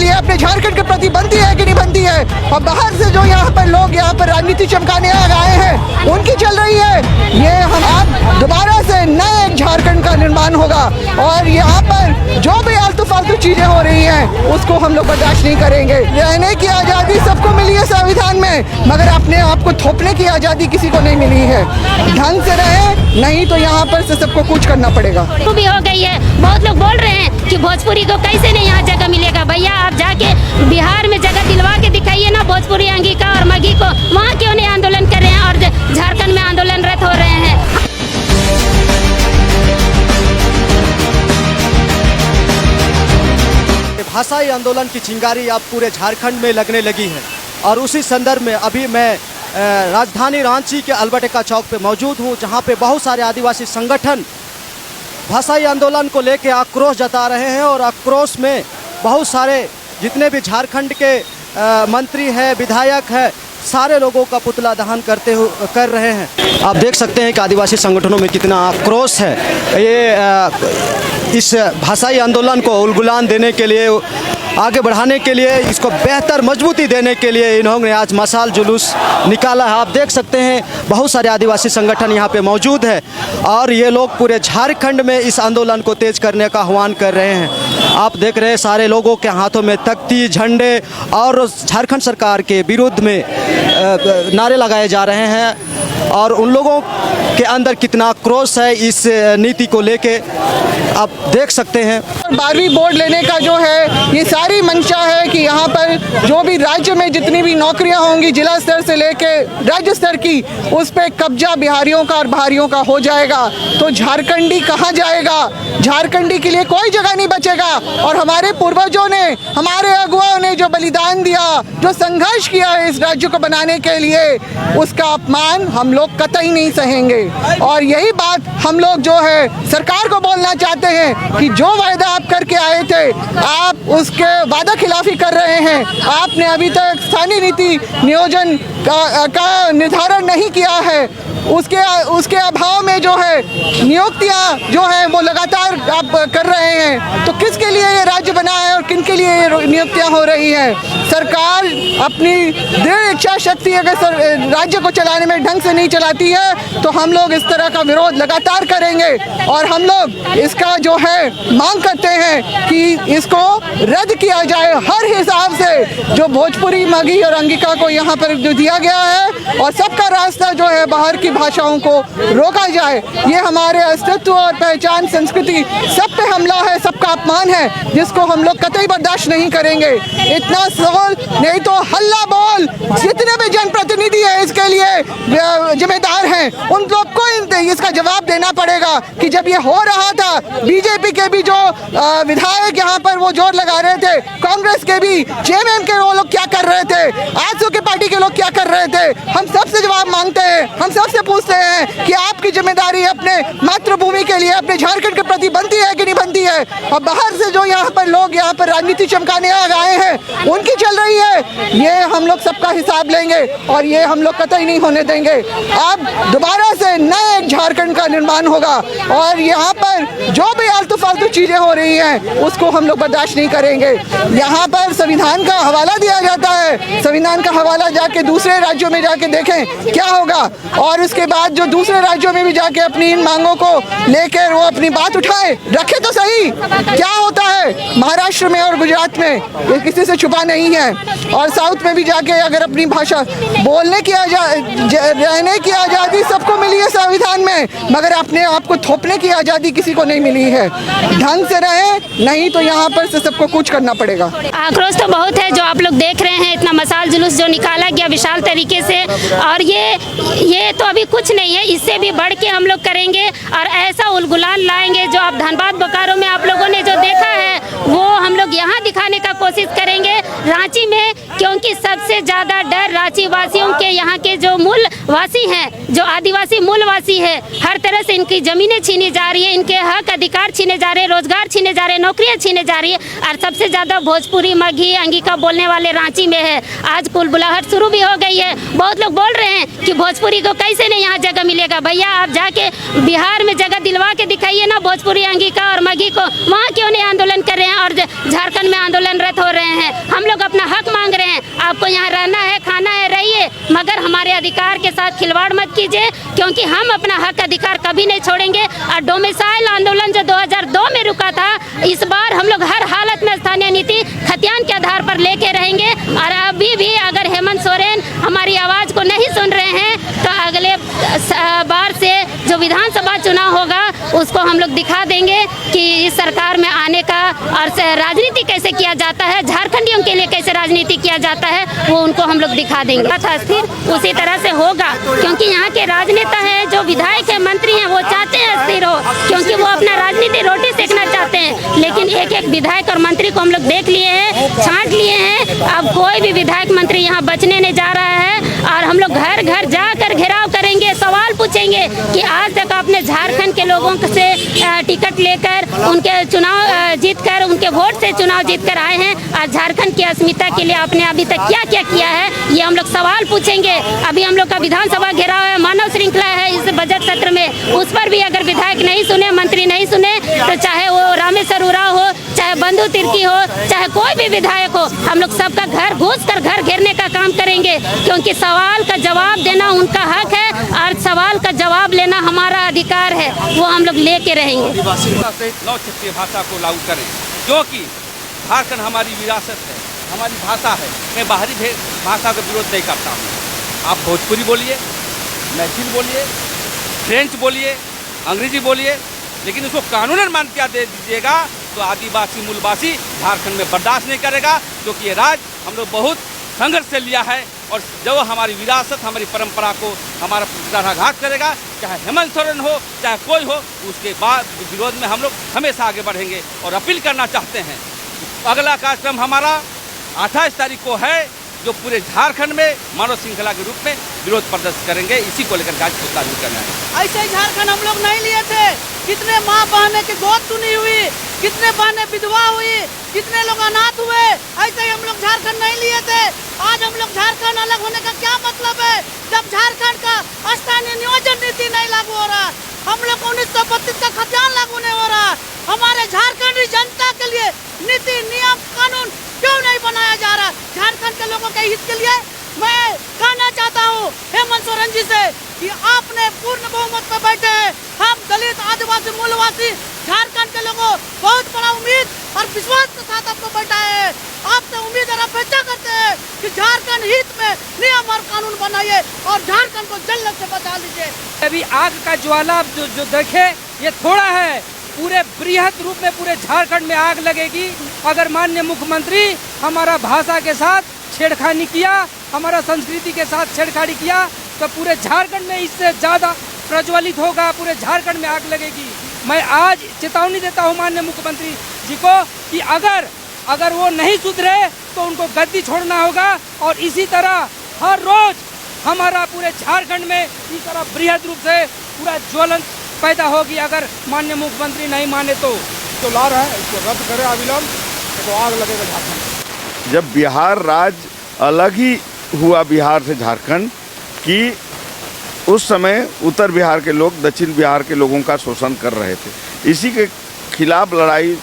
लिए अपने झारखंड के प्रति बनती है कि नहीं बनती है। और बाहर से जो यहाँ पर लोग यहाँ पर राजनीति चमकाने आए हैं उनकी चल रही है। ये हम आप दोबारा से नए झारखंड का निर्माण होगा और यहाँ पर जो भी आलतू फालतू चीजें हो रही हैं उसको हम लोग बर्दाश्त नहीं करेंगे। रहने की आज़ादी सबको मिली है संविधान में, मगर अपने आप को थोपने की आज़ादी किसी को नहीं मिली है। ढंग से रहे, नहीं तो यहाँ पर से सबको कुछ करना पड़ेगा। भी हो गई है, बहुत लोग बोल रहे हैं कि भोजपुरी को कैसे नहीं यहाँ जगह मिलेगा। भैया आप जाके बिहार में जगह दिलवा के दिखाइए ना भोजपुरी अंगिका और मगी को, वहाँ क्यों नहीं आंदोलन कर रहे हैं और झारखंड में आंदोलनरत हो रहे हैं। भाषाई आंदोलन की चिंगारी अब पूरे झारखंड में लगने लगी है और उसी संदर्भ में अभी मैं राजधानी रांची के अल्बर्ट चौक पे मौजूद हूँ, जहाँ पे बहुत सारे आदिवासी संगठन भाषाई आंदोलन को लेकर आक्रोश जता रहे हैं और आक्रोश में बहुत सारे जितने भी झारखंड के मंत्री हैं, विधायक हैं, सारे लोगों का पुतला दहन कर रहे हैं। आप देख सकते हैं कि आदिवासी संगठनों में कितना आक्रोश है। ये इस भाषाई आंदोलन को उलगुलान देने के लिए, आगे बढ़ाने के लिए, इसको बेहतर मजबूती देने के लिए इन्होंने आज मशाल जुलूस निकाला है। आप देख सकते हैं बहुत सारे आदिवासी संगठन यहाँ पे मौजूद है और ये लोग पूरे झारखंड में इस आंदोलन को तेज करने का आह्वान कर रहे हैं। आप देख रहे हैं सारे लोगों के हाथों में तख्ती, झंडे और झारखंड सरकार के विरुद्ध में नारे लगाए जा रहे हैं और उन लोगों के अंदर कितना आक्रोश है इस नीति को लेके आप देख सकते हैं। 12वीं बोर्ड लेने का जो है ये सारी मंशा है कि यहाँ पर जो भी राज्य में जितनी भी नौकरियाँ होंगी जिला स्तर से लेके राज्य स्तर की, उस पे कब्जा बिहारियों का और बाहरियों का हो जाएगा। तो झारखंडी कहाँ जाएगा? झारखंडी के लिए कोई जगह नहीं बचेगा। और हमारे पूर्वजों ने, हमारे अगुवाओं ने जो बलिदान दिया, जो संघर्ष किया है इस राज्य को बनाने के लिए, उसका अपमान हम लोग कतई नहीं सहेंगे। और यही बात हम लोग जो है सरकार को बोलना चाहते हैं कि जो वायदा आप करके आए थे, आप उसके वादा खिलाफी कर रहे हैं। आपने अभी तक स्थानीय नीति नियोजन का निर्धारण नहीं किया है। उसके अभाव में जो है नियुक्तियां जो है वो लगातार आप कर रहे हैं। तो किसके लिए ये राज्य बना है और किन के लिए ये नियुक्तियां हो रही हैं? सरकार अपनी दृढ़ इच्छा शक्ति अगर राज्य को चलाने में ढंग से नहीं चलाती है तो हम लोग इस तरह का विरोध लगातार करेंगे। और हम लोग इसका जो है मांग करते हैं कि इसको रद्द किया जाए हर हिसाब से। जो भोजपुरी, मगी और अंगिका को यहाँ पर जो दिया गया है और सबका रास्ता जो है बाहर की भाषाओं को रोका जाए। ये हमारे अस्तित्व और पहचान, संस्कृति सब पे हमला है, सबका अपमान है, जिसको हम लोग कतई बर्दाश्त नहीं करेंगे। इतना सोल नहीं तो हल्ला बोल। जितने भी जनप्रतिनिधि है इसके लिए जिम्मेदार हैं, उन लोग को इसका जवाब देना पड़ेगा कि जब ये हो रहा था बीजेपी के भी जो विधायक यहाँ पर वो जोर लगा रहे थे, कांग्रेस के भी, जेएमएम के वो लोग क्या कर रहे थे, आजसू के पार्टी के लोग क्या कर रहे थे। हम सबसे जवाब मांगते हैं, हम सबसे पूछते हैं कि आपकी जिम्मेदारी अपने मातृभूमि के लिए, अपने झारखंड के प्रति बनती है कि नहीं बनती है। और बाहर से जो यहाँ पर लोग यहाँ पर राजनीति चमकाने आए हैं उनकी चल रही है। ये हम लोग सबका हिसाब लेंगे और ये हम लोग कतई नहीं होने देंगे। अब दोबारा से नए झारखंड का निर्माण होगा और यहाँ पर जो भी आलतू फालतू चीजें हो रही हैं उसको हम लोग बर्दाश्त नहीं करेंगे। यहाँ पर संविधान का हवाला दिया जाता है, संविधान का हवाला जाके दूसरे राज्यों में जाके देखें क्या होगा। और उसके बाद जो दूसरे राज्यों में भी जाके अपनी इन मांगों को लेकर वो अपनी बात उठाए, रखे तो सही क्या होता है महाराष्ट्र में और गुजरात में, ये किसी से छुपा नहीं है। और साउथ में भी जाके अगर अपनी भाषा बोलने की रहने की आज़ादी सबको मिली है संविधान में, मगर अपने आप को थोपने की आज़ादी किसी को नहीं मिली है। ढंग से रहे, नहीं तो यहाँ पर से सबको कुछ करना पड़ेगा। आक्रोश तो बहुत है जो आप लोग देख रहे हैं, इतना मशाल जुलूस जो निकाला गया विशाल तरीके से। और ये तो अभी कुछ नहीं है, इससे भी बढ़ के हम लोग करेंगे और ऐसा उलगुलान लाएंगे जो आप धनबाद बोकारो में आप लोगों ने जो देखा है वो हम लोग यहाँ दिखाने का कोशिश करेंगे। रांची में, क्योंकि सबसे ज़्यादा डर रांची वासियों के, यहाँ के जो मूल वासी हैं, जो आदिवासी मूल वासी है, हर तरह से इनकी ज़मीनें छीनी जा रही है, इनके हक अधिकार छीने जा रहे हैं, रोजगार छीने जा रहे हैं, नौकरियाँ छीने जा रही है। और सबसे ज़्यादा भोजपुरी, मगही, अंगिका बोलने वाले रांची में है। आज कुलबुलाहट शुरू भी हो गई है। बहुत लोग बोल रहे हैं कि भोजपुरी को कैसे नहीं यहाँ जगह मिलेगा। भैया आप जाके बिहार में जगह दिलवा के दिखाइए ना भोजपुरी, अंगिका और मगही को। वहाँ क्यों नहीं आंदोलन कर रहे हैं और झारखंड में आंदोलनरत हो रहे हैं? हम लोग अपना हक मांग रहे हैं। आपको यहाँ रहना है, खाना है, रहिए, मगर हमारे अधिकार के साथ खिलवाड़ मत कीजिए, क्योंकि हम अपना हक अधिकार कभी नहीं छोड़ेंगे। और डोमिसाइल आंदोलन जो 2002 में रुका था, इस बार हम लोग हर हालत में स्थानीय नीति खतियान के आधार पर लेके रहेंगे। और अभी भी अगर हेमंत सोरेन हमारी आवाज़ को नहीं सुन रहे हैं तो अगले बार से जो विधानसभा चुनाव होगा उसको हम लोग दिखा देंगे कि इस सरकार में आने का और राजनीति कैसे किया जाता है, झारखंडियों के लिए कैसे राजनीति किया जाता है, वो उनको हम लोग दिखा देंगे। स्थिर उसी तरह से होगा, क्योंकि यहाँ के राजनेता हैं, जो विधायक है, मंत्री हैं, वो चाहते हैं स्थिर हो, क्योंकि वो अपना राजनीति रोटी सेकना चाहते हैं। लेकिन एक एक विधायक और मंत्री को हम लोग देख लिए हैं, छांट लिए हैं। अब कोई भी विधायक मंत्री यहाँ बचने नहीं जा रहा है। और हम लोग घर घर जाकर घेराव करेंगे, सवाल पूछेंगे कि आज तक आपने झारखंड के लोगों से टिकट लेकर, उनके चुनाव जीतकर, उनके वोट से चुनाव जीतकर आए हैं, और झारखंड की अस्मिता के लिए आपने अभी तक क्या क्या किया है, ये हम लोग सवाल पूछेंगे। अभी हम लोग का विधानसभा घेराव है, मानव श्रृंखला है इस बजट सत्र में, उस पर भी अगर विधायक नहीं सुने, मंत्री नहीं सुने, तो चाहे वो रामेश्वर उरांव हो, चाहे बंधु तिर्की हो, चाहे कोई भी विधायक हो, हम लोग सबका घर घुस कर घर घेरने का काम करेंगे, क्योंकि सवाल का जवाब देना उनका हक है और सवाल का जवाब लेना हमारा अधिकार है, वो हम लोग लेके रहेंगे। सहित 9 क्षेत्रीय भाषा को लागू करें, क्योंकि झारखंड हमारी विरासत है, हमारी भाषा है। मैं बाहरी भाषा का विरोध नहीं करता हूँ। आप भोजपुरी बोलिए, मैथिली बोलिए, फ्रेंच बोलिए, अंग्रेजी बोलिए, लेकिन उसको कानूनन मान्यता दे दीजिएगा तो आदिवासी मूलवासी झारखंड में बर्दाश्त नहीं करेगा, क्योंकि ये राज्य हम लोग बहुत संघर्ष से लिया है। और जो हमारी विरासत, हमारी परंपरा को हमारा कुठाराघात करेगा, चाहे हेमंत सोरेन हो, चाहे कोई हो, उसके बाद विरोध में हम लोग हमेशा आगे बढ़ेंगे। और अपील करना चाहते हैं, अगला कार्यक्रम हमारा 28 तारीख को है, जो पूरे झारखंड में मानव श्रृंखला के रूप में विरोध प्रदर्शन करेंगे। इसी को लेकर आज तारीख करना है। ऐसे झारखंड हम लोग नहीं लिए थे। कितने माँ बहने की गोद सुनी हुई, कितने बहनें विधवा हुई, कितने लोग अनाथ हुए, ऐसे ही हम लोग झारखंड नहीं लिए थे। आज हम लोग झारखंड अलग होने का क्या मतलब है, जब झारखंड का स्थानीय नियोजन नीति नहीं लागू हो रहा। हम लोग 1932 का खतियान लागू नहीं हो रहा। हमारे झारखंडी जनता के लिए नीति, नियम, कानून क्यों नहीं बनाया जा रहा? झारखंड के लोगों के हित के लिए मैं कहना चाहता हूँ हेमंत सोरेन जी से कि आपने पूर्ण बहुमत पर बैठे हैं। हम दलित, आदिवासी, मूलवासी झारखंड के लोगों बहुत बड़ा उम्मीद और विश्वास के साथ आपको बैठाए हैं। आपसे उम्मीद और अपेक्षा करते हैं कि झारखंड हित में नियम और कानून बनाइए और झारखंड को जलने से बचा लीजिए। अभी आग का ज्वाला जो देखे ये थोड़ा है, पूरे बृहद रूप में पूरे झारखंड में आग लगेगी अगर माननीय मुख्यमंत्री हमारा भाषा के साथ छेड़खानी किया, हमारा संस्कृति के साथ छेड़खानी किया, तो पूरे झारखंड में इससे ज़्यादा प्रज्वलित होगा, पूरे झारखंड में आग लगेगी। मैं आज चेतावनी देता हूँ माननीय मुख्यमंत्री जी को कि अगर वो नहीं सुधरे तो उनको गद्दी छोड़ना होगा। और इसी तरह हर रोज हमारा पूरे झारखंड में इस तरह बृहद रूप से पूरा ज्वलन पैदा होगी अगर माननीय मुख्यमंत्री नहीं माने तो। जो ला रहा है इसको रद्द करें अविलंब, तो आग लगेगा झारखंड। जब बिहार राज्य अलग ही हुआ बिहार से झारखंड कि उस समय उत्तर बिहार के लोग दक्षिण बिहार के लोगों का शोषण कर रहे थे। इसी के खिलाफ लड़ाई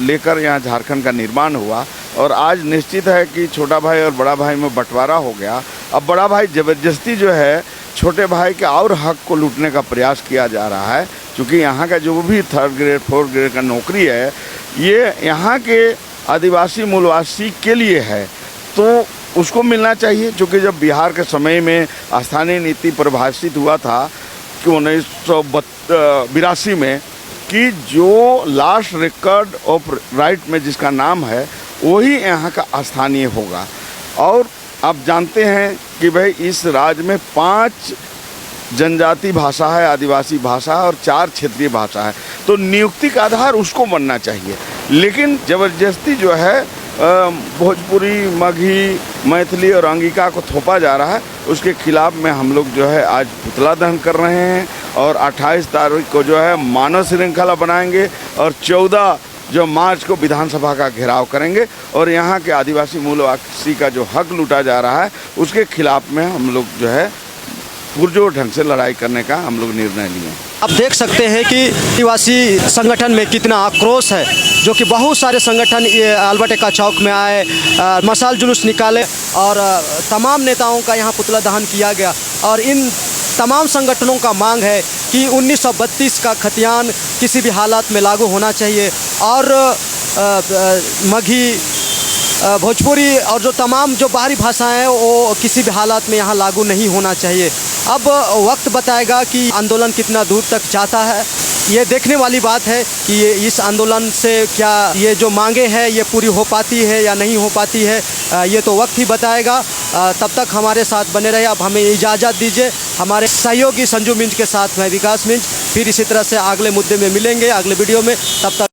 लेकर यहाँ झारखंड का निर्माण हुआ और आज निश्चित है कि छोटा भाई और बड़ा भाई में बंटवारा हो गया। अब बड़ा भाई ज़बरदस्ती जो है छोटे भाई के और हक को लूटने का प्रयास किया जा रहा है, क्योंकि यहाँ का जो भी 3rd ग्रेड 4th ग्रेड का नौकरी है ये यहाँ के आदिवासी मूलवासी के लिए है, तो उसको मिलना चाहिए। क्योंकि जब बिहार के समय में स्थानीय नीति परिभाषित हुआ था कि 1982 में कि जो लास्ट रिकॉर्ड ऑफ राइट में जिसका नाम है वही यहाँ का स्थानीय होगा। और आप जानते हैं कि भाई इस राज्य में 5 जनजाति भाषा है, आदिवासी भाषा है और 4 क्षेत्रीय भाषा है, तो नियुक्ति का आधार उसको बनना चाहिए। लेकिन ज़बरदस्ती जो है भोजपुरी, मगही, मैथिली और अंगिका को थोपा जा रहा है, उसके खिलाफ में हम लोग जो है आज पुतला दहन कर रहे हैं और 28 तारीख को जो है मानव श्रृंखला बनाएंगे और 14 जो मार्च को विधानसभा का घेराव करेंगे और यहाँ के आदिवासी मूलवासी का जो हक लूटा जा रहा है उसके खिलाफ में हम लोग जो है पुरजोर ढंग से लड़ाई करने का हम लोग निर्णय लिए। आप देख सकते हैं कि आदिवासी संगठन में कितना आक्रोश है, जो कि बहुत सारे संगठन ये अल्बर्ट एक्का चौक में आए, मशाल जुलूस निकाले और तमाम नेताओं का यहाँ पुतला दहन किया गया। और इन तमाम संगठनों का मांग है कि 1932 का खतियान किसी भी हालात में लागू होना चाहिए और मगही, भोजपुरी और जो तमाम जो बाहरी भाषाएं हैं वो किसी भी हालात में यहाँ लागू नहीं होना चाहिए। अब वक्त बताएगा कि आंदोलन कितना दूर तक जाता है। ये देखने वाली बात है कि ये इस आंदोलन से क्या ये जो मांगे हैं ये पूरी हो पाती है या नहीं हो पाती है, ये तो वक्त ही बताएगा। तब तक हमारे साथ बने रहे। अब हमें इजाज़त दीजिए। हमारे सहयोगी संजू मिंज के साथ मैं विकास मिंज, फिर इसी तरह से अगले मुद्दे में मिलेंगे अगले वीडियो में। तब तक